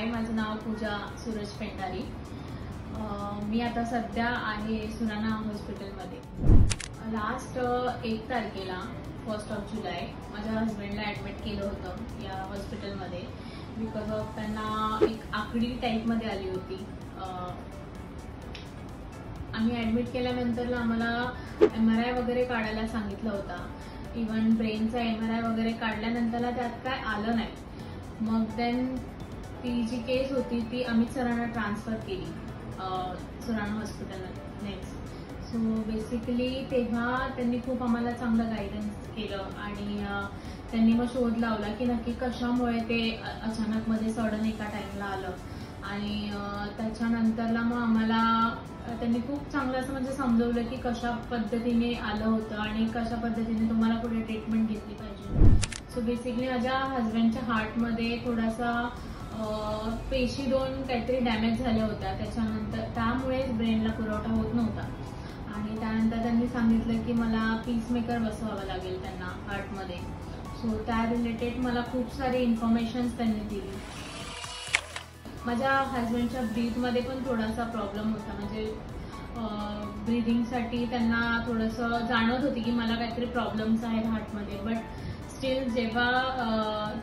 हाय, माझं नाव पूजा सूरज पेंडारी। मी आता सध्या आहे सुराणा हॉस्पिटलमध्ये। लास्ट 1 तारखेला 1 जुलै माझ्या हस्बंडला ॲडमिट केलं होतं या हॉस्पिटलमध्ये बिकॉज ऑफ त्यांना एक आकडी टाईपमध्ये आली होती। आम्ही ॲडमिट केल्यानंतर आम्हाला MRI वगैरे काढायला सांगितलं होता। इवन ब्रेनचा MRI वगैरे काढल्यानंतर त्यात काय आलं नाही। मग देन ती जी केस होती ती अमित सरांना ट्रान्सफर केली Surana hospital next. So basically तेव्हा त्यांनी खूप आम्हाला चांगलं गायडन्स केलं आणि त्यांनी मग शोध लावला की नक्की कशामुळे ते अचानक मध्ये सडन एका टाइमला आलं। आणि त्याच्यानंतरला मग आम्हाला त्यांनी खूप चांगलं असं म्हणजे समजवलं की कशा पद्धतीने आलं होतं आणि कशा पद्धतीने तुम्हाला पुढे ट्रीटमेंट घेतली पाहिजे। सो बेसिकली माझ्या हस्बंडच्या हार्टमध्ये थोडासा पेशी 2 काहीतरी डॅमेज झाल्या होत्या, त्याच्यानंतर त्यामुळेच ब्रेनला पुरवठा होत नव्हता। आणि त्यानंतर त्यांनी सांगितलं की मला पीसमेकर बसवावं लागेल त्यांना हार्टमध्ये। सो त्या रिलेटेड मला खूप सारी इन्फॉर्मेशन्स त्यांनी दिली। माझ्या हस्बंडच्या ब्रीथमध्ये पण थोडासा प्रॉब्लेम होता, म्हणजे ब्रीदिंगसाठी त्यांना थोडंसं जाणवत होती की मला काहीतरी प्रॉब्लेम्स आहेत हार्टमध्ये। बट स्टील जेव्हा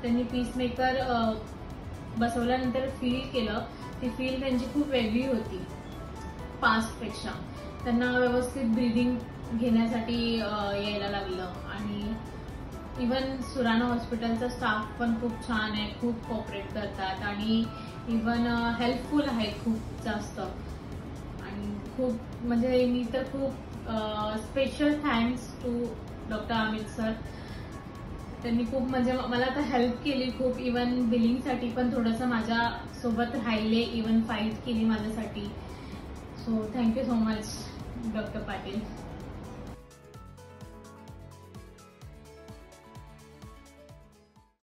त्यांनी पीसमेकर बसवल्यानंतर फील केलं, ती फील त्यांची खूप वेगळी होती पास्टपेक्षा। त्यांना व्यवस्थित ब्रीदिंग घेण्यासाठी यायला लागलं। आणि इवन सुराणा हॉस्पिटलचा स्टाफ पण खूप छान आहे, खूप कोऑपरेट करतात आणि इवन हेल्पफुल आहे खूप जास्त। आणि खूप म्हणजे मी तर खूप special thanks to doctor Amit sir. त्यांनी खूप म्हणजे मला तर हेल्प केली खूप। इवन बिलिंगसाठी पण थोडंसं माझ्या सोबत राहिले, इवन फाईट केली माझ्यासाठी। So thank you so much doctor Patil.